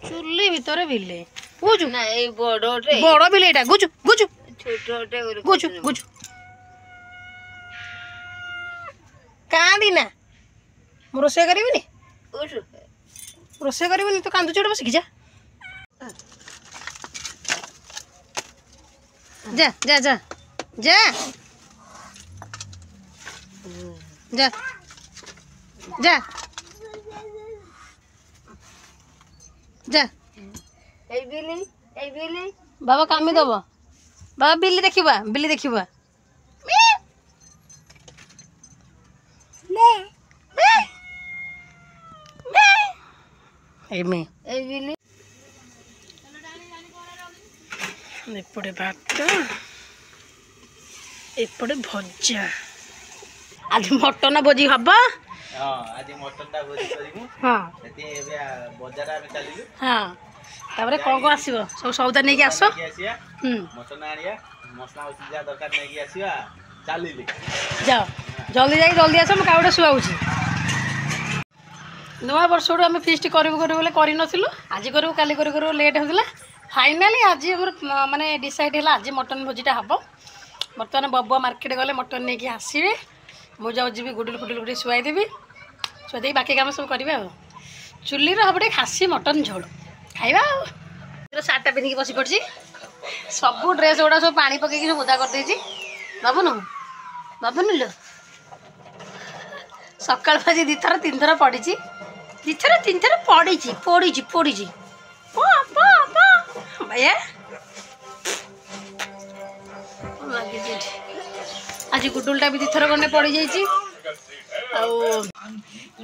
चुल्ली भितर बिले गुजु ना ए बड़ोटे बड़ बिले एटा गुजु गुजु छोटोटे गुजु गुजु कांदी ना मु रोसे करिबिनी उठ रोसे करिबिनी तो कांदु चोड़ बसिकी जा जा जा जा जा जा जा जा ए बिली बाबा कामी दब बाबा बिल्ली देखिबा एमे ए बिली एपटे भात एपटे भजा आज मटन भोजी हब आज मटन टा भोजी करिमु हाँ सेति एबे बाजार आमे चलिलु हाँ तापरे कौन कौन आसीबो सब सौदा नहीं आस आसिया मटन आनिया मसला मसला जा दरकार नहीं कि आसिया चलिले जाओ जल्दी आस मैं काउडा सुआउची नुआ वर्ष आम फिस्ट करूँ बोले कर आज करूँ काली करूँ लेट होता फाइनाली आज माने डिसाइड है आज मटन भोजीटा हम बर्तमान बबुआ मार्केट गले मटन नहीं कि आसवे मुझे जाऊँ जी गुडुल फुडुल गुटे शुआईदेवी शुआई बाकी काम सब करेंगे चुली हम टे खासी मटन झोल खाଇବା सार्टा पिंधिकी बस पड़ी सब ड्रेस गुड़ा सब पानी पकई सब ओदा कर बाबुनु लो सकाल बाजी दी थर तीन थर पड़ी दी थर तीन थर पड़ी भैया आज गुडुलटा भी दिथर गने पड़ जाइए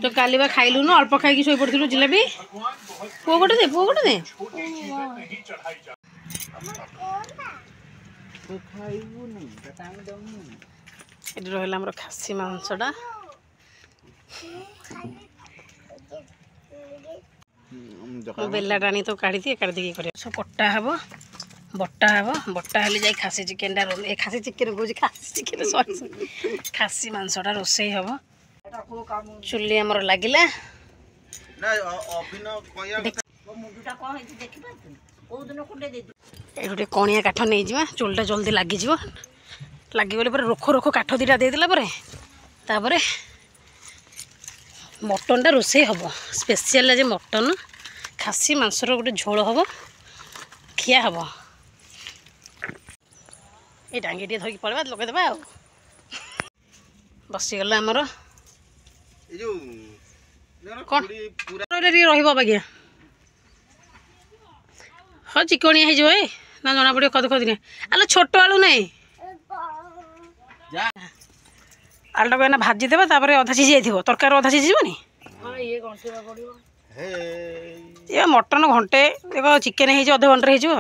तो काली बा खाइलु न अल्प खाई शो पड़ू जिलेबी पुओ गोटे दे ये रहा आम खासी मांसटा बेला टाणी तो काढ़ी कर सब कटा हे बटा हे बटा हेले जाई खासी चिकेन टा खासी चिकेन कहूँ खासी चिकेन सॉरी खासी मांसटा रोसई हम चुली आमर लगिला ये कणिया काठ नहीं जा चुलटा जल्दी लगिज लगिगले रोख रोख काठ दीटा देदेला तापर मटन टा रोसई हम स्पेशल आज मटन खासी मांसर गोटे झोल हम खिया हम ये डांगी टे धरिक पड़वा लगे बसीगला आमर कौन रहा हाँ चिकनिया हो ना जना पड़े खद खद आलो छोट आलू नहीं आलुटा को भाजीदेव अधा सीझी जाइए तरकारी अधा सीझीबनी ये मटन घंटे देख चिकेन हो अध घंटे हो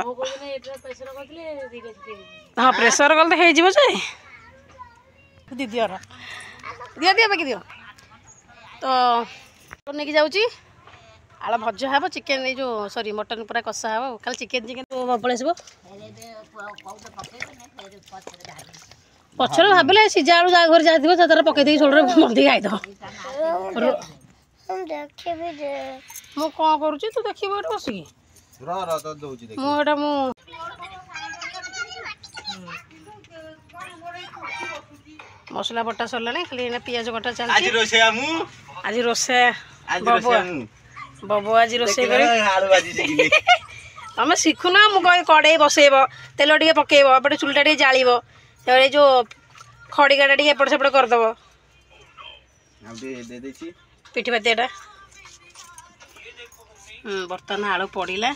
हाँ प्रेसर गले तो हो दीदी दिया दिया बाकी दियो तो नहीं जाऊँगी आला भजा हे चिकेन जो सॉरी मटन पूरा कषा हे खाली चिकेन चिकेन तो पलैसब पचर भाविले सीजा आलू जहाँ घर जहाँ थी तार पकईदे छोड़ मंदी खाईद मु कौन करुच्ची तू देख बसिकी मुझे मसला बटा सरला खाली पियाज कटा चलती आज रोसे बबु आज रोसे तुम शिखुन मुझे कड़े बसैब तेल टे पकेब एपटे चुलटा टे जाब जो खड़िका टे एपट सेपट करदेव पिठी पातियाटा बर्तमान आलू पड़ा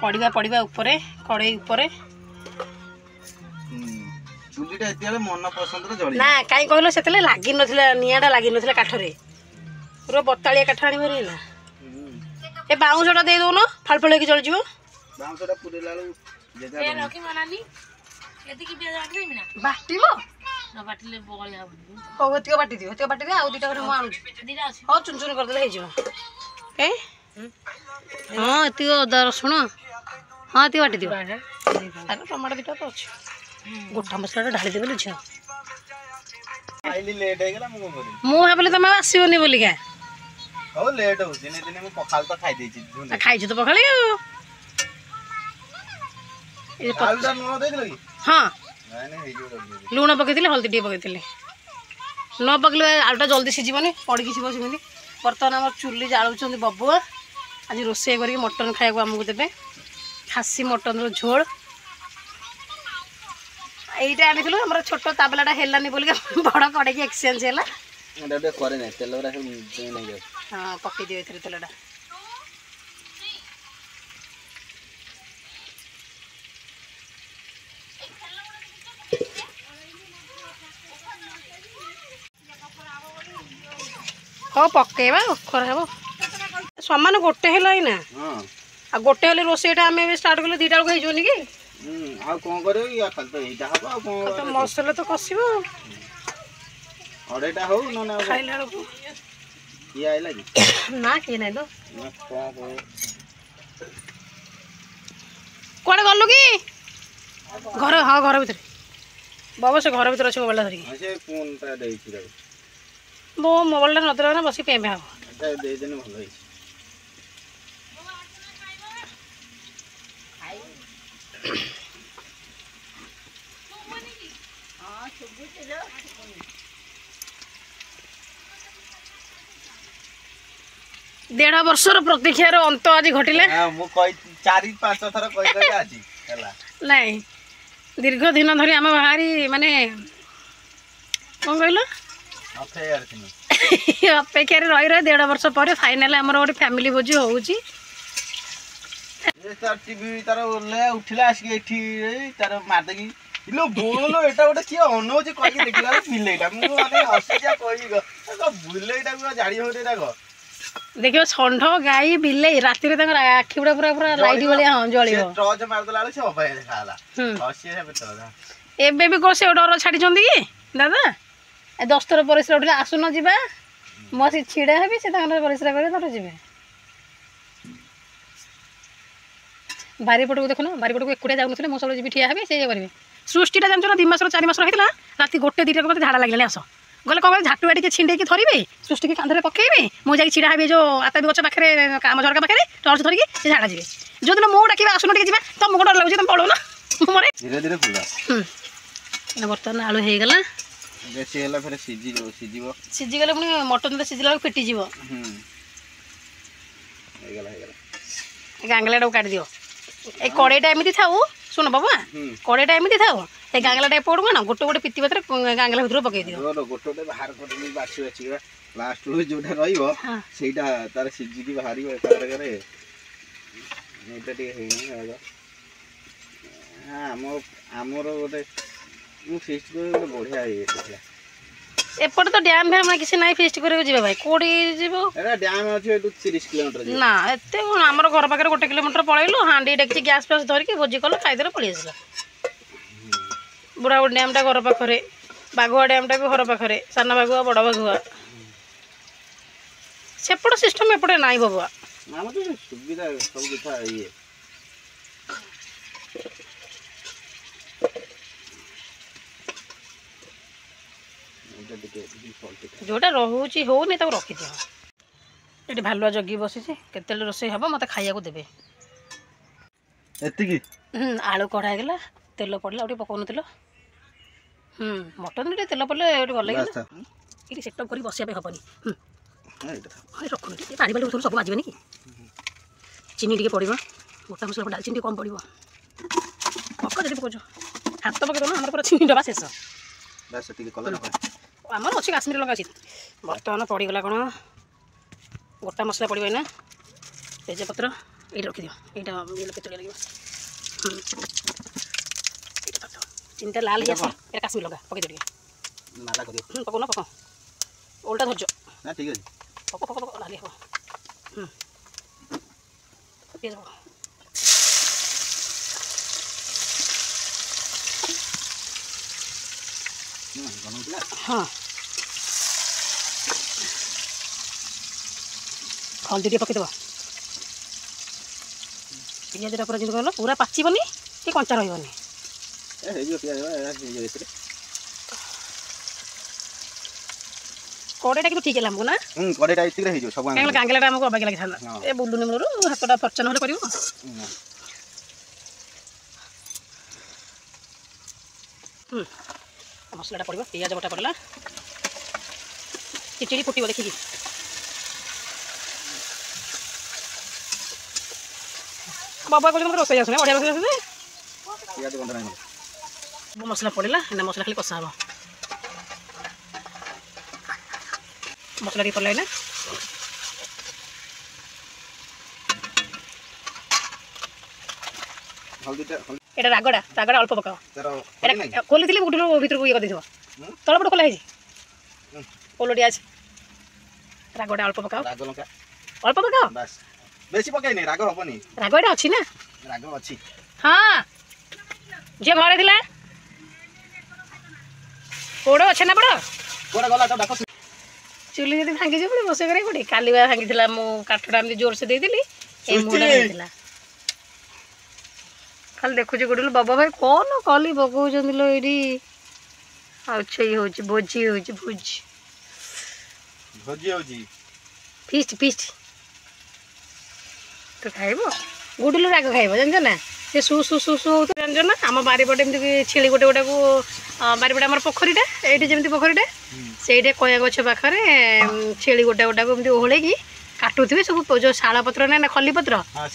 पड़ा पड़ा उपरे कड़े उपरे ना कहीं कहल से लगी ना निआटा लगी ना काठरे पूरा बतालिया काठ आनी भारी ना ए बाउंसटा दे दौन फाल फाल होगी चलजी बाटी दियो बाटी आउ दुटा हाँ चुन चुन करदे हाँ ये अदा रसुण हाँ ये बाटी दियो अरे टमाटो दुटा तो अच्छे गोटा मसला ढाली देवे झील मुझे भाविली तुम आसोनी बोलिका ହଉ ଲେଟ୍ ହଉ ଦିନେ ଦିନେ ମୁଁ ପଖାଳ ତ ଖାଇ ଦେଇଛି ଖାଇଛୁ ତ ପଖାଳି ଆଉ ଆଳୁଟା ଲୁଣ ଦେଇଥିଲ କି? ହଁ ନାଇଁ ନାଇଁ ହେଇଯିବ ଜଲ୍ଦି। ଲୁଣ ପକେଇଥିଲି ହଳଦୀ ଟିକେ ପକେଇଥିଲି ନ ପକେଇଲେ ଆଳୁଟା ଜଲ୍ଦି ସିଝିବନି ପଡ଼ିକି ଥିବ ସେମିତି। ବର୍ତ୍ତମାନ ଆମର ଚୁଲି ଜାଳୁଛନ୍ତି ବବୁଆ ଆଜି ରୋଷେଇ କରିକି ମଟନ୍ ଖାଇବାକୁ ଆମକୁ ଦେବେ ଖାସି ମଟନ୍ର ଝୋଳ। এইটা আনিছিল আমার ছোট তাবলাটা হেলানি বলি বড় কড়াইকি এক্সচেঞ্জ ହେଲା এটা বে করে নাই তেলরা সব দেই নাই যাও। হ্যাঁ পকাই দিও এথরে তেলটা। ହଁ ପକେଇବା ଖରା ହେବ ସମାନ ଗୋଟେ ହେଲାଇ ନା ହଁ ଆଉ ଗୋଟେ ହେଲେ ରୋଷେଇଟା ଆମେ ଏବେ ଷ୍ଟାର୍ଟ କଲେ 2ଟା ବେଳକୁ ହେଇଯିବନି କି? ଆଉ କଣ କରିବ କି ଖାଲି ତ ଏଇଟା ହବ ଆଉ କଣ ତ ମସଲା ତ କଷିବ ଅଢେଇଟା ହଉ ନହେଲେ ଖାଇଲା ବେଳକୁ କିଏ ଆଇଲା କି? ନା କିଏ ନାହିଁ ତ ନା କଣ କହିବ କୁଆଡ଼େ ଗଲୁ କି? ଘର ହଁ ଘର ଭିତରେ ବାବା ସେ ଘର ଭିତରେ ଅଛି ମୋବାଇଲଟା ଧରିକି। ସେ ଫୋନଟା ଦେଇଛି ତାକୁ ମୋ ମୋବାଇଲଟା ନଦେଲା ନା ବସି ପେଁ ପେଁ ହବ। ଏଟା ଦେଇଦେଲେ ଭଲ ହେଇଛି। ଦେଢ଼ ବର୍ଷର ପ୍ରତୀକ୍ଷାର ଅନ୍ତ ଆଜି ଘଟିଲା। ମୁଁ କହି 4-5 ଥର କହି ଆଜି ହେଲା ନାଇଁ ଦୀର୍ଘ ଦିନ ଧରି ଆମେ ବାହାରି ମାନେ କ'ଣ କହିଲ ଅପେକ୍ଷାରେ ରହି ରହି 1.5 ବର୍ଷ ପରେ ଫାଇନାଲ ଆମର ଗୋଟେ ଫ୍ୟାମିଲି ଭୋଜି ହଉଛି। ଟିଭି ତାର ଉଠିଲା ଆସିକି ଏଠି ତାର ମାରିଦେକି ଇଲୋ ବୋଲୋ ଏଟା ଗୋଟେ କିଏ ଅନଉଛି କହିକି ଦେଖିଲା ବିଲେଇଟା ମୁଁ ମାନେ ହସିକି କହିବି ବିଲେଇଟାକୁ ଜାଣି ହଉନି ଏଟା ଦେଖିବ ଷଣ୍ଢ ଗାଈ ବିଲେଇ ରାତିରେ ତାଙ୍କର ଆଖି ଗୁଡ଼ା ପୁରା ପୁରା ଲାଇଟ୍ ଭଳିଆ ହଁ ଜଳିବ। ଟର୍ଚ ମାରିଦେଲା ବେଳକୁ ସେ ଅବାଗିଆ ଦେଖାଗଲା। ଏବେ ବି କ'ଣ ସେ ଡର ଛାଡ଼ିଛନ୍ତି କି ଦାଦା? 10 ଥର ପରିସ୍ରା ଉଠିଲେ ଆସୁନ ଯିବା ମୁଁ ଆସି ଛିଡ଼ା ହେବି ସେ ତାଙ୍କର ପରିସ୍ରା କରି ତାର ଯିବେ। ବାରିପଟକୁ ଦେଖୁନ ବାରିପଟକୁ ଏକୁଟିଆ ଯାଉନଥିଲେ ମୁଁ ସବୁବେଳେ ଯିବି ଠିଆ ହେବି ସେ କରିବେ। ସୃଷ୍ଟିଟା ଜାଣିଛ ନା 2 ମାସର 4 ମାସର ହେଇଥିଲା ରାତି 1-2ଟାକୁ ମୋତେ ଝାଡ଼ା ଲାଗିଲାଣି ଆସ ଗଲେ କ'ଣ କହିଲେ ଝାଟୁଆ ଟିକେ ଛିଣ୍ଡେଇକି ଧରିବେ ସୃଷ୍ଟିକି କାନ୍ଧରେ ପକେଇବେ ମୁଁ ଯାଇକି ଛିଡ଼ା ହେବି ଯେଉଁ ଆତାପି ଗଛ ପାଖରେ ଆମ ଝରକା ପାଖରେ ଟର୍ଚ୍ଚ ଧରିକି ସେ ଝାଡ଼ା ଯିବେ। ଯେଉଁଦିନ ମୁଁ ଡାକିବା ଆସୁନ ଟିକେ ଯିବା ତମକୁ ଡର ଲାଗୁଛି ତମେ ପଳଉନ ମରେ ଧୀରେ ଧୀରେ ପୁରା ବର୍ତ୍ତମାନ ଆଳୁ ହେଇଗଲା ବେଶୀ ହେଲା ଫେରେ ସିଝିବ ସିଝିଗଲେ ପୁଣି ମଟନ୍ ସିଝିଲା ବେଳକୁ ଫିଟିଯିବ। ହେଇଗଲା ହେଇଗଲା ଗାଙ୍ଗଲାଟାକୁ କାଟିଦିଅ এই কড়াইটা এমনি থাও শোনো বাবা কড়াইটা এমনি থাও এই গাঙ্গলাটা পড়বো না গোটে গোটে পিতি ভিতরে গাঙ্গলা ভিতরে পকাই দিও গোটে গোটে বাহার করে বাছি বাছিবা লাস্ট লো যেটা রইব সেইটা তার সিজিকি বাহারিব একারে এইটা ଟିକେ ହେଇନି ଆଗ ଆମର ଗୋଟେ ମୁଁ ଫିଷ୍ଟ କରି ଗୋଟେ ବଢିଆ ହେଇଥିଲା। এপটে তো ড্যাম ফ্যাম না কিছু নাই ফিস্ট করে যাবে ভাই কোড়ি যাব এরা ড্যাম আছে এটু 30 কিলোমিটার না এতে কোন আমার ঘর পাখে 1 কিলোমিটার পড়াইলু হাঁডি ডেকছি গ্যাস ফ্যাস ধরিকি ভোজি কল খাইদেরে পড়ি আসলা। বুড়াবুড়ি ড্যামটা ঘর পাখরে বাগুয়া ড্যামটা भी ঘর পাখরে সানা বাগুয়া বড় বাগুয়া সেপট সিস্টেম এপটে নাই বাবুয়া আমার তো সুবিধা সব কথা ইয়ে जोटा रोचे होनी रखी दियो ये भालुआ जगी बसी केते रोसे हम मत खाया देवे आलू कड़ा गला तेल पड़ला पकाउन मटन तेल पड़े भल लगे ये सेटअप कर बस हेनी रखुन पानी बाली सब बाजबे कि चीनी टे पड़ा गोटा मसला डालचीनी कम पड़ो पक जब पकाच हाथ पकड़ ना आम चीनी डबा शेष आमर अच्छी काश्मीर लगा अच्छी बर्तमान पड़गला कौन गोटा मसला पड़ो ना तेजपत्र ये रखिद यहाँ केतलिया लगे चीनीटा लाल हो काश्मीर लगा पकड़ दिए पकाऊ ना पकाऊ ओल्टा धरज ना ठीक है पक पक पक लाल हम पिज पक हाँ हल्दी टे पकईदेव पिजटा पूरा कहल पूरा पाचबनी कि कंचा रही କଡ଼େଇଟା କିନ୍ତୁ ଠିକ୍ ହେଲା ଆମକୁ ନା କଡ଼େଇଟା ଏତିକିରେ ହେଇଯିବ ସବୁ କାହିଁକି ଗାଙ୍ଗେଲାଟା ଆମକୁ ଅବାଗିଆ ଲାଗିଥାନ୍ତା ଏ ବୁଲୁନି ମୋର ହାତଟା ଫର୍ଚା ନହେଲେ କରିବ ମସଲାଟା ପଡ଼ିବ ପିଆଜ ବଟା ପଡ଼ିଲା ଚିଚିଡ଼ି ଫୁଟିବ ଦେଖିକି ବାବା କହୁଛନ୍ତି ମୋତେ ରୋଷେଇ ଆସୁନି ବଢ଼ିଆ ରୋଷେଇ ଆସୁଛି ମସଲା ପଡ଼ିଲା ଏଇନା ମସଲା ଖାଲି କଷା ହେବ ମସଲା ଟିକେ ପଡ଼ିଲା ଏଇନା এটা রাগড়া রাগড়া অল্প পকাও এটা খোলিଥିଲି গুডুর ভিতরକୁ ইয়ে କରିଦେଇଥିବ ତଳ ପଟ ଖୋଲା ହେଇଛି ପୋଲଟି আছে ରାଗଟା ଅଳ୍ପ ପକାଅ ରାଗ ଲଙ୍କା ଅଳ୍ପ ପକାଅ ବାସ୍ ବେଶୀ ପକେଇନି ରାଗ ହବନି ରାଗ ଏଟା ଅଛି ନା ରାଗ ଅଛି ହଁ ଝିଅ ଘରେ ଥିଲା ପୋଡ଼ ଅଛି ନା ପୋଡ଼ କୋଡା ଗଲା ତ ଡାକ ଚୁଲି ଯଦି ଭାଙ୍ଗିଯିବ ପୁଣି ରୋଷେଇ କରିବାକୁ ପଡ଼େ କାଲି ବା ଭାଙ୍ଗିଥିଲା ମୁଁ କାଠଟା ଏମିତି ଜୋରସେ ଦେଇଥିଲି ଏଇ ମୁହଁଟା ଭାଙ୍ଗିଥିଲା ଖାଲି ଦେଖୁଛି ଗୁଡୁଲୁ ବାବା ଭାଇ କଣ କଲି ପକଉଛନ୍ତି ଲୋ ଏଇଠି ଆଉ ଛେଇ ହଉଛି ଭୋଜି ହଉଛି ଭୋଜି ଭୋଜି ହଉଛି ଫିଷ୍ଟ ଫିଷ୍ଟ ତୁ ଖାଇବ ଗୁଡୁଲୁ ରାଗ ଖାଇବ ଜାଣିଛ ନା ସେ ସୁ ସୁ ସୁ ସୁ ହଉଥିବ ଜାଣିଛ ନା ଆମ ବାରିପଟେ ଏମିତି ଛେଳି ଗୋଟେ ଗୋଟାକୁ ବାରିପଟେ ଆମର ପୋଖରୀଟା ଏଇଠି ଯେମିତି ପୋଖରୀଟା ସେଇଠି କୟା ଗଛ ପାଖରେ ଛେଳି ଗୋଟା ଗୋଟାକୁ ଏମିତି ଓହଳେଇକି କାଟୁଥିବେ ସବୁ ଯେଉଁ ଶାଳ ପତ୍ର ନା ଖଲି ପତ୍ର ହଁ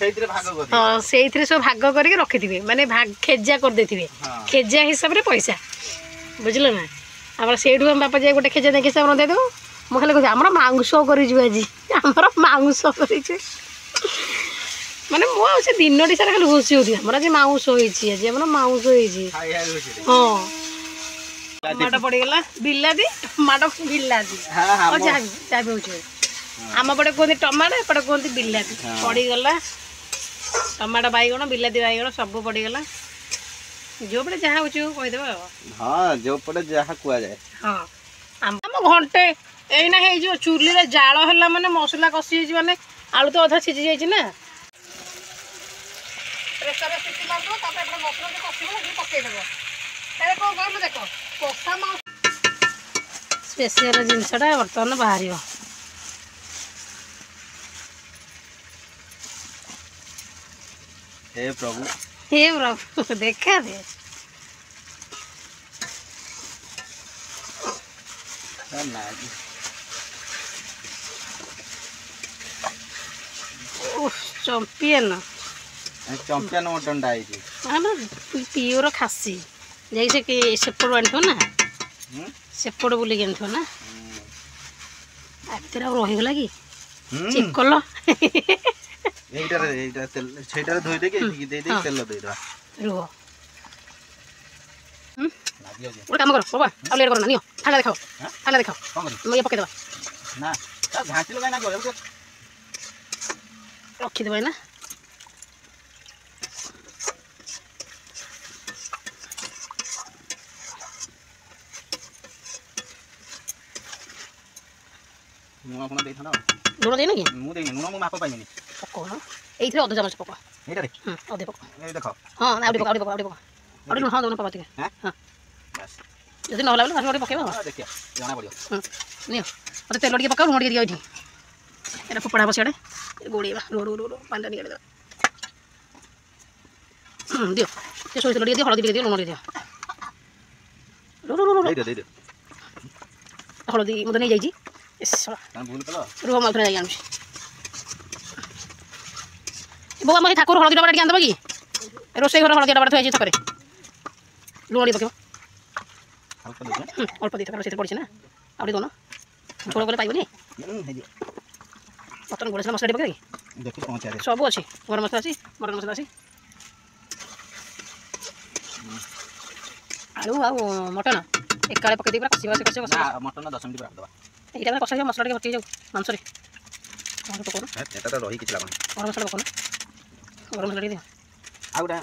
ସେଇଥିରେ ସବୁ ଭାଗ କରିକି ରଖିଥିବେ ମାନେ ଖେଜା କରିଦେଇଥିବେ ଖେଜା ହିସାବରେ ପଇସା ବୁଝିଲ ନା ଆମର ସେଇଠୁ ଆମ ବାପା ଯାଇ ଗୋଟେ ଖେଜା ନେଇକି ଆମର ଦେଇଦେବୁ ମୁଁ ଖାଲି କହୁଛି ଆମର ମାଉଁସ କରିଛୁ ଆଜି ଆମର ମାଉଁସ କରିଛୁ ମାନେ ମୁଁ ଆଉ ସେ ଦିନଟି ସାରା ଖାଲି ଘୁଷି ହେଉଥିବି ଆମର ଆଜି ମାଉଁସ ହେଇଛି ଆଜି ଆମର ମାଉଁସ ହେଇଛି ହଁ ଟମାଟୋ ପଡ଼ିଗଲା ବିଲାତି ଟମାଟୋ ବିଲାତି ଯାହା ବି ହଉଛି ଆମ ପଟେ କୁହନ୍ତି ଟମାଟୋ ଏପଟେ କୁହନ୍ତି ବିଲାତି ପଡ଼ିଗଲା ଟମାଟୋ ବାଇଗଣ ବିଲାତି ବାଇଗଣ ସବୁ ପଡ଼ିଗଲା ଯେଉଁପଟେ ଯାହା ହେଉଛି କହିଦେବ ଆଉ ହଁ ଯେଉଁପଟେ ଯାହା କୁହାଯାଏ ହଁ ଆମ ଘଣ୍ଟେ ଏଇନା ହେଇଯିବ ଚୁଲିରେ ଜାଳ ହେଲା ମାନେ ମସଲା କଷି ହେଇଛି ମାନେ ଆଳୁ ତ ଅଧା ସିଝି ଯାଇଛି ନା ପ୍ରେସରରେ ସିଟି ମାରିଦେବ ତାପରେ ଏପଟେ ମସଲା କଷିବ ପକେଇଦେବ ତାହେଲେ କ'ଣ କହିଲୁ ଦେଖ କଷା ସ୍ପେସିଆଲ ଜିନିଷଟା ବର୍ତ୍ତମାନ ବାହାରିବ हे प्रभु देखा दे चंपियन चंपियन मटन डाइजी ना प्योर खासी जैसे कि सेपड़ आनिथो ना सेपड़ बोली आनिथो ना आखिर रही गला कि चेक कल ସେଇଟାରେ ଧୋଇ ଦେଇକି ଏଠିକି ଦେଇ ଦେଇକି ତେଲ ଦେଇଦେବା ରୁହ ଗୋଟେ କାମ କର ବାବା ଆଉ ଲେଟ୍ କର ନା ନିଅ ଥାଲା ଦେଖାଅ ଥାଲା ଦେଖାଅ କ'ଣ କରିବି ମୁଁ ଇଏ ପକେଇଦେବା ନା ଘାଣ୍ଟି ଲଗାଇ ନା ରଖିଦେବା ନା ଲୁଣ କ'ଣ ଦେଇଥାନ୍ତା ଲୁଣ ଦେଇନ କି ମୁଁ ଦେଇନି ଲୁଣ ମୁଁ ମାପ ପାଇମିନି ପକଉନ ଏଇଥିରେ ଅଧ ଚାମଚ ପକ ଏଇଟାରେ ଅଧେ ପକ ଏଇ ଦେଖ ହଁ ନା ଆଉ ଟିକେ ପକ ଆଉ ଲୁଣ ହଁ ଦେଉନ ପକା ଟିକେ ହଁ ଯଦି ନହେଲା ବୋଲେ ଗୋଟେ ପକେଇବା ଦେଖିବା ଜଣା ପଡ଼ିବ ନିଅ ମୋତେ ତେଲ ଟିକେ ପକାଅ ଲୁଣ ଟିକେ ଦିଅ ଏଇଠି ଏଇଟା ଫୋପଡ଼ା ହବ ସିଆଡ଼େ ଗୋଳେଇବା ରୁହ ପାଣିଟା ଟିକେ ଦେବା ଦିଅ ସେ ସୋରିଷ ତେଲ ଟିକେ ଦିଅ ହଳଦୀ ଟିକେ ଦିଅ ଲୁଣ ଟିକେ ଦିଅ ହଳଦୀ ମୁଁ ତ ନେଇଯାଇଛି ରୁହ ମୁଁ ଥରେ ଯାଇ ଆଣୁଛି ବୋଉ ଆମ ଠାକୁର ହଳଦୀ ଡବାଟା ଟିକେ ଆଣିଦେବ କି ରୋଷେଇ ଘର ହଳଦୀ ଡବାଟା ଥୁଆଯାଇଛି ଥକରେ ଲୁଣ ଟିକେ ପକେଇବ ଅଳ୍ପ ଦେଇଥାଉ ସେଥିରେ ପଡ଼ିଛି ନା ଆଉ ଟିକେ ଦଉନ ଝୋଳ ଗଲେ ପାଇବନି ମଟନ ଗୋଳେଇ ମସଲା ଟିକେ ପକେଇବେ ସବୁ ଅଛି ଗରମ ମସଲା ଅଛି ମଟନ ମସଲା ଅଛି ଆଳୁ ଆଉ ମଟନ ଏକାଳେ ପକେଇ ଦେଇ ପୁରା କଷିବା ମଟନ 10 ମିନିଟ୍ ପରେ ଦେବା এইটা কষা যাও মশলাটাকে ভর্তি যাও মাংসরে এটা তো রহি কিছু লাগুনি গরম মশলা পকানো গরম মশলা দিয়ে আউটা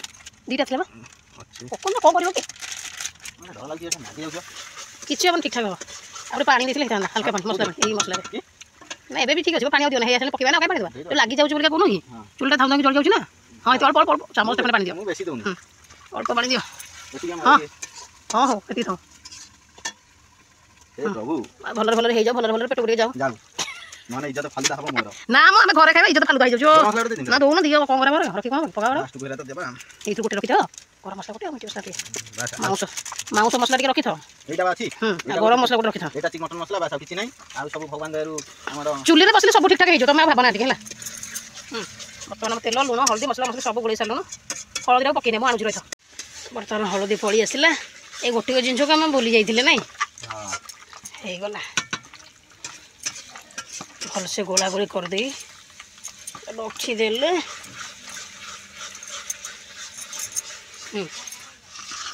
দুইটা ছিল পকানো কম করিব কি ডর লাগি এটা নাগি যাউছ কিছু এখন ঠিকঠাক হব আপনি পানি দিয়েছিলে হেতা হালকা পানি মশলা এই মশলা না এবে ঠিক আছে পানি দিও না হেই আসলে পকাইবা না কাই পানি দেবা তো লাগি যাউছ বলি কোন কি চুলটা ধাম ধাম জল যাউছ না হ্যাঁ তো অল্প অল্প চামচটা পানি দিও মু বেশি দউনি অল্প পানি দিও বেশি হ্যাঁ হ্যাঁ হ্যাঁ এতি দাও ए प्रभु भलरे भलरे हेइ जाओ भलरे पेट उड़े जाओ जाऊ माने इज्जत फालुदा हबो मोर ना म आमे घरे खाइबा इज्जत फालतू खाइ जाउ मसला दे ना दोन दियो कोन करे मोर घर की कोन पका लास्ट बेला त देबा एथु गोटे रखि छ गरम मसला गोटे मसला के माउस मसला के रखि छ एटा बाछि गरम मसला गोटे रखि छ एटा चिकन मटन मसला बासा किछि नै आ सब भगवान दयारु हमर चुल्ली रे बसले सब ठीक ठाक हे जो तमे भाबना ठीक हैला बर्तमान तेल लुण हल्दी मसला मसला सब गोळै सालुन हळदी पकई ने आनुछ रही बर्तमान हळदी पड़ी आसला ए गोटे जिनस को आम भूली जाइए ना हो गला भलसे गोला गोली करदे रखीदे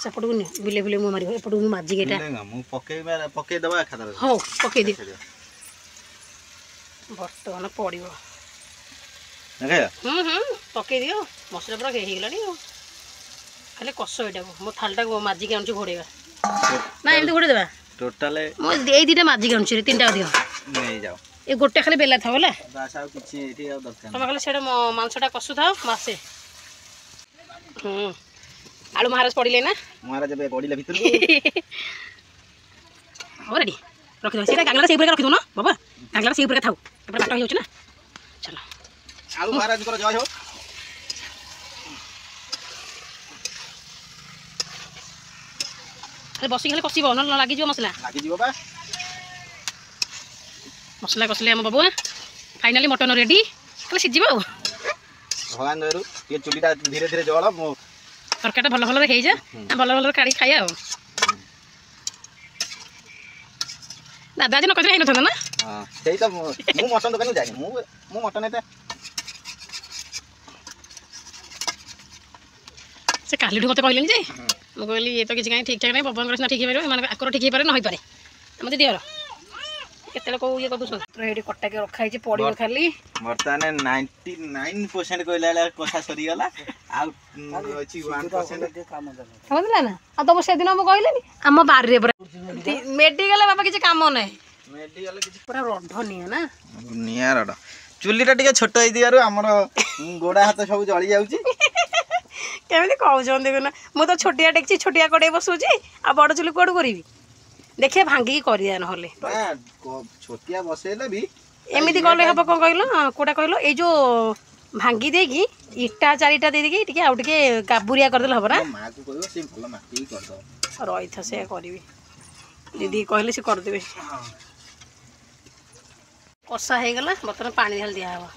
सेपट को बिले बिले मुँह मार एपट को माजिक पकई दबा हाँ पकई दे बर्तमान पड़ो पकई दियो मसला पूरा होगला खाली कष यहाँ मो थालटा माजिक आनुची घोड़ेगा ना एमती घोड़े देवा टोटल ये दुटा माजिक आनुची तीन टाइम दियो नहीं जाओ ये गोटे खाली बेला था बोला बास आ किछि एठी आ दरकार तुम खाली से मांसटा कसु था मासे आलू महाराज पड़े ना महाराज जब पड़िला भीतर हो रेडी रखि दो सेटा गांगला से ऊपर रखि दो ना बाबा गांगला से ऊपर थाउ एपर बाटा हो ना चलो आलू महाराज को जय हो अरे बसी खाली कसिबो न लागि जो मसला लागि जीव बा मसला कसले हम बाबू फाइनली मटन रेडी खाली सिजिबो भगवान दयारु ये चुलीटा धीरे धीरे जळ मो तरकाटा भल भल हे जा भल भल काढ़ी खाया हो दादा जी न कजरे हेन ना हां सेही त मु मटन दुकान जाई मु मटन एटा से कालीठू मत कहलेनी जे मु कहली ये तो किसी कहीं ठीक ठाक नहीं बबन करसना ठीक हे माने आकर ठीक हे पारे न होई पारे मते दियर केते को ये कदु तो हेडी कट्टा के रखा है पड़ियो खाली वर्तमान 99% कहला कथा सरी गला आ अछि 1% काम दला होदला ना आ तो से दिन हम कहलेनी हम बारी रे मेडिकल बाबा किछ काम नै मेडिकल किछ पूरा रंधनी है ना निया रड चुलीटा टिके छोट होई दियारु हमर गोडा हाथ सब जळी जाउची केमिति कहउछन देखो ना मु तो छोटिया टेक्ची छोटिया कड़े बसुची आ बड़ चुली कोड करबी देखिए भांगी करिया न होले छोटिया बसेले भी एमिति गले हबो कोन कहलो कोडा कहलो ए जो भांगी देगी इटा चारिटा दे देगी टिके आउ टिके गाबुरिया कर देल हबो ना मां को कहयो से भलो माटी कर दो रही था से करबी दीदी कहले से कर देबे कसा हे गला बतन पानी ढाल दिया हबो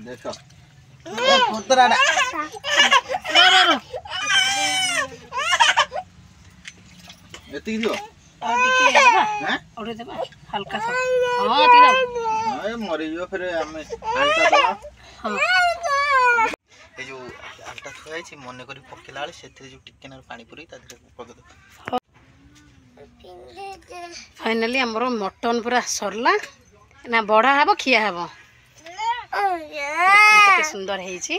देखो पुतराडा एती दियो और टिके देबा हैं और देबा हल्का सा हां ती दाओ हां मरि जो फिर हमें आलता दवा हां ए जो आलता थुआई छी मने करी पकेला वाले सेथे जो टिके न पानी पुरी ता धीरे पके दो फाइनली हमरो मटन पूरा सरला ना बड़ा हबो खिया हबो केते सुंदर है छी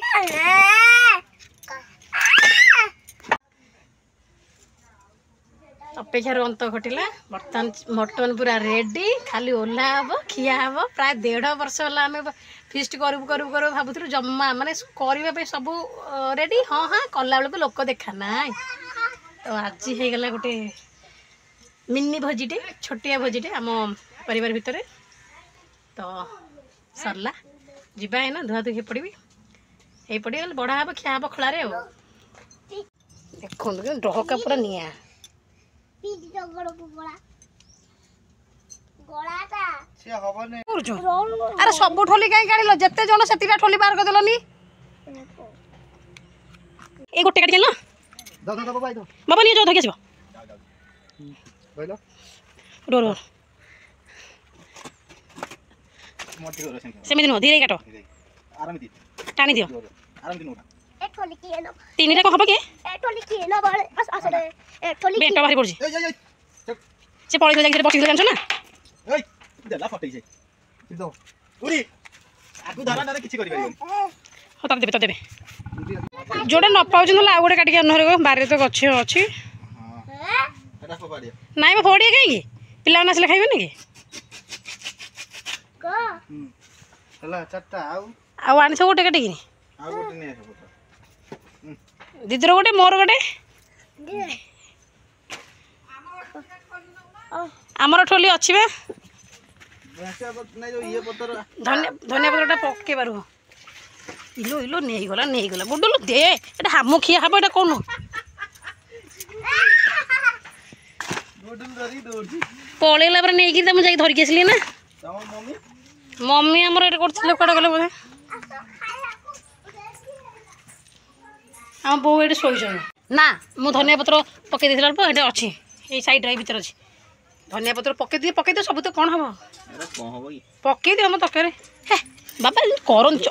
अपेक्षार अंत घटिला बर्तमान मटन पूरा रेडी खाली ओला हम खिया हम प्राय 1.5 वर्ष है आम फिस्ट करू भावुलु जमा माने करने सब रेडी हाँ हाँ कला बेलू लोक देखा ना तो आज हो गला गोटे मिनी भोजीटे छोटिया भोजीटे आम परिवार भितर तो सरला जीवा है ना धुआ धुई पड़ी ये पड़ी गले बड़ा हम खिया हम खोलारे देखो डहका पूरा निया अरे सब ठोली कहीं काढ़ जिते जन से ठोली बाहर करदेलनी ये गोटे काटी ना बाबा नहीं जाओ धोके रो रो सेमिति नुह धीरे काट टाणी दियो तीन टा हम के बेटा बाहरी पड़ी से पड़ी जाए बची जान ना हाँ देवे तो देवे जोटा न पाँच ना आउ गोटे काटिक आन बारे तो गछ अच्छी नाई फोड़िए कहीं पिला आसले खाइबे कि ହେଲା ଚାରିଟା ଆଉ ଆଣିଛ ଗୋଟେ କାଟିକି ଆଉ ଗୋଟେ ନେଇ ଆସ ପତ୍ର। ଦିଦିର ଗୋଟେ ମୋର ଗୋଟେ ଆମର ଠୋଲି ଅଛି ବା ଇଏ ପତ୍ର ଧନିଆ ପତ୍ରଟା ପକେଇ ପାରୁ ଇଲୋ ଇଲୋ ନେଇଗଲା ବୁଡୁଲୁ ଦେ ଏଟା ହାମୁ ଖିଆ ହବ ଏଟା କହୁନୁ ପଳେଇଲା ପରେ ନେଇକି ମୁଁ ଯାଇକି ଧରିକି ଆସିଲି ନା ମମି ଆମର ଏଇଟା କରୁଥିଲେ କୁଆଡ଼େ ଗଲେ ବୋଧେ ଆମ ବୋଉ ଏଠି ଶୋଇଛନ୍ତି ନା ମୁଁ ଧନିଆ ପତ୍ର ପକେଇ ଦେଇଥିଲା ଅଳ୍ପ ଏଇଟା ଅଛି ଏଇ ସାଇଡ଼୍ରେ ଏଇ ଭିତରେ ଅଛି ଧନିଆ ପତ୍ର ପକେଇଦିଅ ସବୁ ତ କ'ଣ ହବ ପକେଇ ଦିଅ ଆମ ତରକାରୀ ହେ ବାବା କରଞ୍ଚ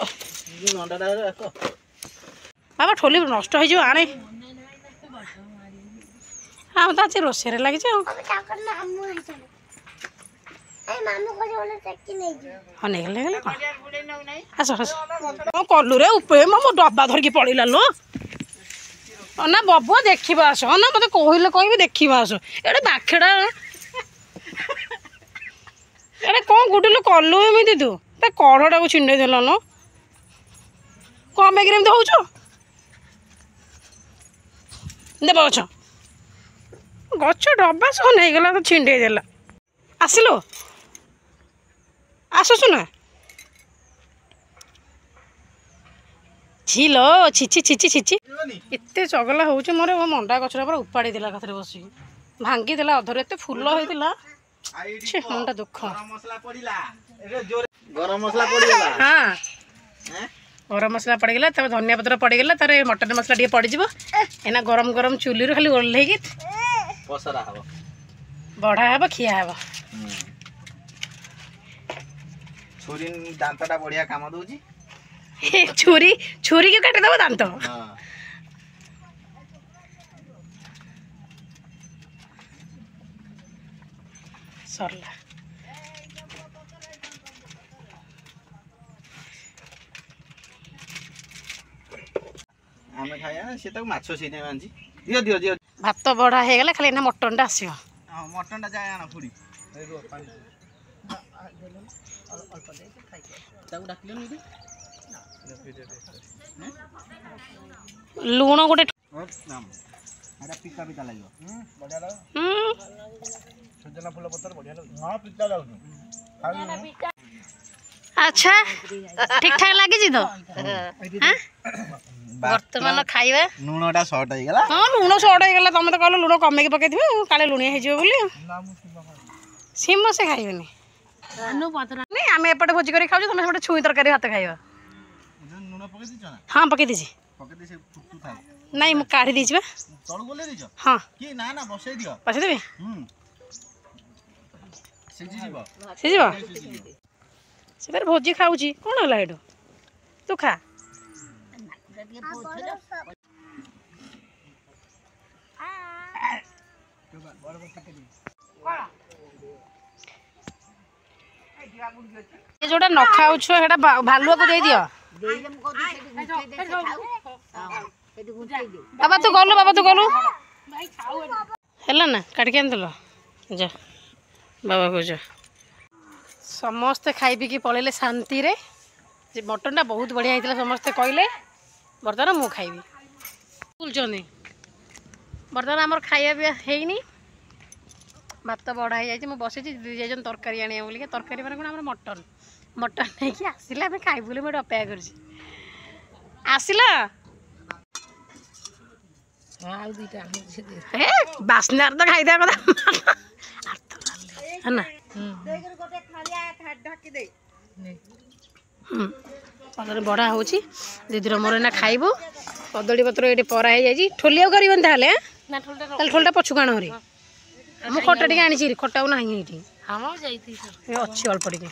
ବାବା ଠୋଲି ନଷ୍ଟ ହେଇଯିବ ଆଣେ ଆଉ ତ ଆଜି ରୋଷେଇରେ ଲାଗିଛି ଆଉ ହଁ ନେଇଗଲେ କ'ଣ ଆସ କ'ଣ କଲୁ ରେ ଉପେ ମୋ ଡବା ଧରିକି ପଳେଇଲା ଲୋ ନା ବବୁଆ ଦେଖିବା ଆସ ନା ମୋତେ କହିବି ଦେଖିବା ଆସ ଏଇଟା ବାଖେଡ଼ା ଏଇଟା କ'ଣ ଗୁଡିଲୁ କଲୁ ଏମିତି ତୁ ତା କଢ଼ଟାକୁ ଛିଣ୍ଡେଇ ଦେଲ ନ କ'ଣ ପାଇଁ ଏମିତି ହଉଛ ଦେବ ଗଛ ଡବା ସହ ନେଇଗଲା ତ ଛିଣ୍ଡେଇ ଦେଲା ଆସିଲୁ ଆସୁଛୁ ନା ଝିଲ ଛିଛି ଏତେ ଚଗଲା ହଉଛି ମୋର ମଣ୍ଡା ଗଛଟା ପୁରା ଉପାଡ଼ି ଦେଲା କଥାରେ ବସିକି ଭାଙ୍ଗିଦେଲା ଅଧରୁ ଏତେ ଫୁଲ ହେଇଥିଲା ମନଟା ଦୁଃଖ ଗରମ ମସଲା ପଡ଼ିଗଲା ହଁ ଗରମ ମସଲା ପଡ଼ିଗଲା ତାପରେ ଧନିଆ ପତ୍ର ପଡ଼ିଗଲା ତାର ମଟନ ମସଲା ଟିକେ ପଡ଼ିଯିବ ଏନା ଗରମ ଗରମ ଚୁଲିରୁ ଖାଲି ଓହ୍ଲେଇକି ପସରା ହବ ବଢ଼ା ହେବ ଖିଆ ହେବ ଛୁରୀ ଦାନ୍ତଟା ବଢ଼ିଆ କାମ ଦଉଛି ଛୁରୀକି କାଟିଦେବ ଦାନ୍ତ ସରିଲା ଆମେ ଖାଇବା ସେ ତାକୁ ମାଛ ସେଇଥିପାଇଁ ଆଣିଛି ଦିଅ ଭାତ ବଢ଼ା ହେଇଗଲା ଖାଲି ଏନା ମଟନଟା ଆସିବ ହଁ ମଟନଟା ଯାଏ ଆଣ ଫୁଡ଼ି ତାକୁ ଡାକିଲେନି ଲୁଣ ଗୋଟେ ପିତା ଲାଗିବ ବଢ଼ିଆ ଲାଗିବ ସୁଜନା ଫୁଲ ପତ୍ର ବଢ଼ିଆ ଲାଗୁଛି ହଁ ପିତା ଲାଗୁଛି ଆଚ୍ଛା ଠିକ ଠାକ ଲାଗିଛି ତ ବର୍ତ୍ତମାନ ଖାଇବା ଲୁଣଟା ସର୍ଟ ହେଇଗଲା ହଁ ଲୁଣ ସର୍ଟ ହେଇଗଲା ତମେ ତ କହିଲ ଲୁଣ କମେଇକି ପକେଇଥିବେ କାଳେ ଲୁଣିଆ ହେଇଯିବ ବୋଲି ସିମ ସେ ଖାଇବେନି ଆମେ ଏପଟେ ଭୋଜି କରି ଖାଉଛୁ ତମେ ସେପଟେ ଛୁଇଁ ତରକାରୀ ଭାତ ଖାଇବ ହଁ ପକେଇ ଦେଇଛି ନାଇଁ ମୁଁ କାଢ଼ି ଦେଇଛି ବା ହଁ ବସେଇଦେବି ସିଝିବ ସେ ଫେରେ ଭୋଜି ଖାଉଛି କ'ଣ ହେଲା ଏଇଠୁ ତୁ ଖା ଯୋଉଟା ନ ଖାଉଛ ସେଟା ଭାଲୁଆକୁ ଦେଇଦିଅ ବାବା ତୁ ଗଲୁ ହେଲା ନା କାଟିକି ଆଣିଦେଲ ଯା ବାବା କହୁଛ ସମସ୍ତେ ଖାଇ ପିଇକି ପଳେଇଲେ ଶାନ୍ତିରେ ଯେ ମଟନଟା ବହୁତ ବଢ଼ିଆ ହେଇଥିଲା ସମସ୍ତେ କହିଲେ ବର୍ତ୍ତମାନ ମୁଁ ଖାଇବି ବୁଲୁଛନ୍ତି ବର୍ତ୍ତମାନ ଆମର ଖାଇବା ପିଇବା ହେଇନି ଭାତ ବଢ଼ା ହେଇଯାଇଛି ମୁଁ ବସିଛି ଦିଦି ଯାଇଛନ୍ତି ତରକାରୀ ଆଣିବା ବୋଲିକି ତରକାରୀ ମାନେ କ'ଣ ଆମର ମଟନ ନେଇକି ଆସିଲେ ଆମେ ଖାଇବୁ ବୋଲି ମୁଁ ଏଠି ଅପେକ୍ଷା କରୁଛି ଆସିଲ ଆଉ ଦୁଇଟା ବାସ୍ନାର ତ ଖାଇଦେବା କଥା ନା ବଢ଼ା ହେଉଛି ଦିଦିର ମୋର ଏଇନା ଖାଇବୁ କଦଳୀ ପତ୍ର ଏଇଠି ପରା ହେଇଯାଇଛି ଠୋଲି ଆଉ କରିବନି ତାହେଲେ ତାହେଲେ ଠୋଲିଟା ପଛକୁ ଆଣ ହରି ମୁଁ ଖଟା ଟିକେ ଆଣିଛି ଖଟା ଆଉ ନାହିଁ ଏଇଠି ଅଛି ଅଳ୍ପ ଟିକେ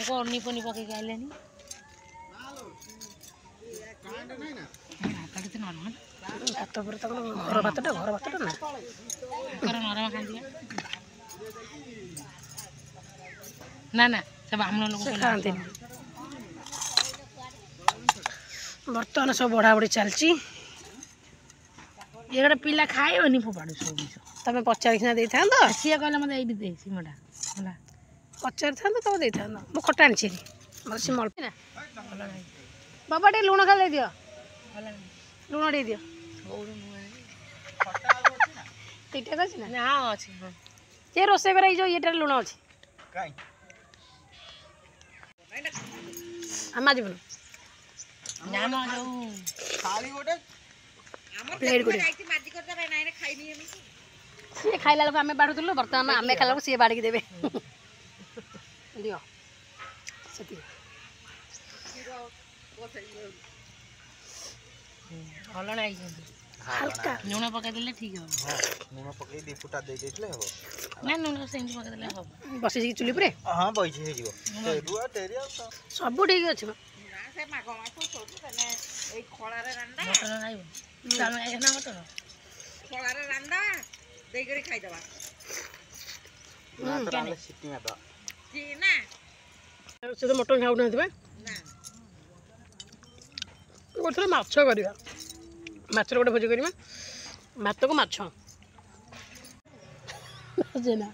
ଅନିପନି ପକେଇକି ଆଇଲେନି ଭାତ ପରେ ତାକୁ ଘର ଭାତଟା ନା ନରମ ନା ସେ ବ୍ରାହ୍ମଣ ଲୋକ ଖାଆନ୍ତିନି ବର୍ତ୍ତମାନ ସବୁ ବଢ଼ାବଢ଼ି ଚାଲିଛି ଏ ଗୋଟେ ପିଲା ଖାଇବନି ଫୋପାଡୁ ସବୁ ଜିନିଷ ତମେ ପଚାରିକିନା ଦେଇଥାନ୍ତ ସିଏ କହିଲା ମୋତେ ଏଇଠି ଦେ ସିମଟା ହେଲା ପଚାରିଥାନ୍ତ ତମେ ଦେଇଥାନ୍ତ ମୁଁ ଖଟା ଆଣିଛି ମୋର ସିମ ଅଳ୍ପ ନା ଭଲ ନାହିଁ ବାବା ଟିକେ ଲୁଣ ଖାଲି ଦେଇଦିଅ ଭଲ ନାହିଁ ଲୁଣ ଟିକେ ଦିଅ ସବୁଠୁ ମୁଁ ଆଣିବି ଠିକ୍ ଅଛି ନା ନା ଅଛି ହଁ ସେ ରୋଷେଇ କରା ଏଇ ଯେଉଁ ଇଏଟାରେ ଲୁଣ ଅଛି କାଇଁ ଆମେ ଯିବୁନି ନା ମ ଯୋଉ ଥାଳି ଗୋଟେ ପ୍ଲେଟ୍ ଗୋଟେ ସିଏ ଖାଇଲା ବେଳକୁ ଆମେ ବାଢ଼ୁଥିଲୁ ବର୍ତ୍ତମାନ ଆମେ ଖାଇଲା ବେଳକୁ ସିଏ ବାଢ଼ିକି ଦେବେ ଦିଅ ସେତିକି ଭଲ ନାହିଁ କିନ୍ତୁ ହାଲକା ଲୁଣ ପକେଇଦେଲେ ଠିକ୍ ହେବ ଲୁଣ ପକେଇ 2 ଫୁଟା ଦେଇ ଦେଇଥିଲେ ହବ ନା ଲୁଣ ସେମିତି ପକେଇଦେଲେ ହେବ ବସିଛି ଚୁଲି ଉପରେ ହଁ ବଇଛି ହେଇଯିବ ତେରୁଆ ଟେରିଆ ସବୁ ଠିକ୍ ଅଛି ମ ମଟନ ଖାଇବ ଚାଲୁ ଖାଇବ ନା ମଟନ ସିଟି ମାରିଦବା ସେ ତ ମଟନ୍ ଖାଉନାହାନ୍ତି ବା ଗୋଟେ ମାଛ କରିବା ମାଛର ଗୋଟେ ଭୋଜି କରିବା ଭାତକୁ ମାଛ ନା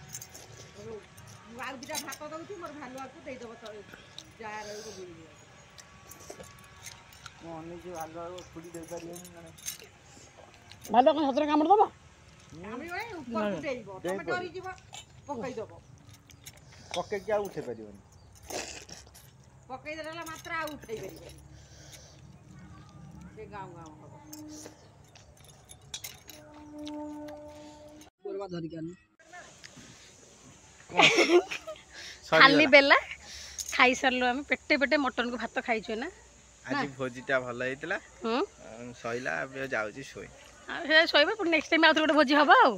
ଭାତ କ'ଣ ସତରେ କାମୁଡ଼ି ଦେବ ପକେଇକି ଆଉ ଉଠେଇ ପାରିବନି ଖାଲି ବେଲା ଖାଇସାରିଲୁ ଆମେ ପେଟେ ପେଟେ ମଟନକୁ ଭାତ ଖାଇଛୁ ନା ଆଜି ଭୋଜିଟା ଭଲ ହେଇଥିଲା ହୁଁ ସଇଲା ଏବେ ଯାଉଛି ଶୋଇ ଆଉ ସେ ଶୋଇବା ପୁଣି ନେକ୍ସଟ ଟାଇମ୍ ଆଉ ଥରେ ଗୋଟେ ଭୋଜି ହବ ଆଉ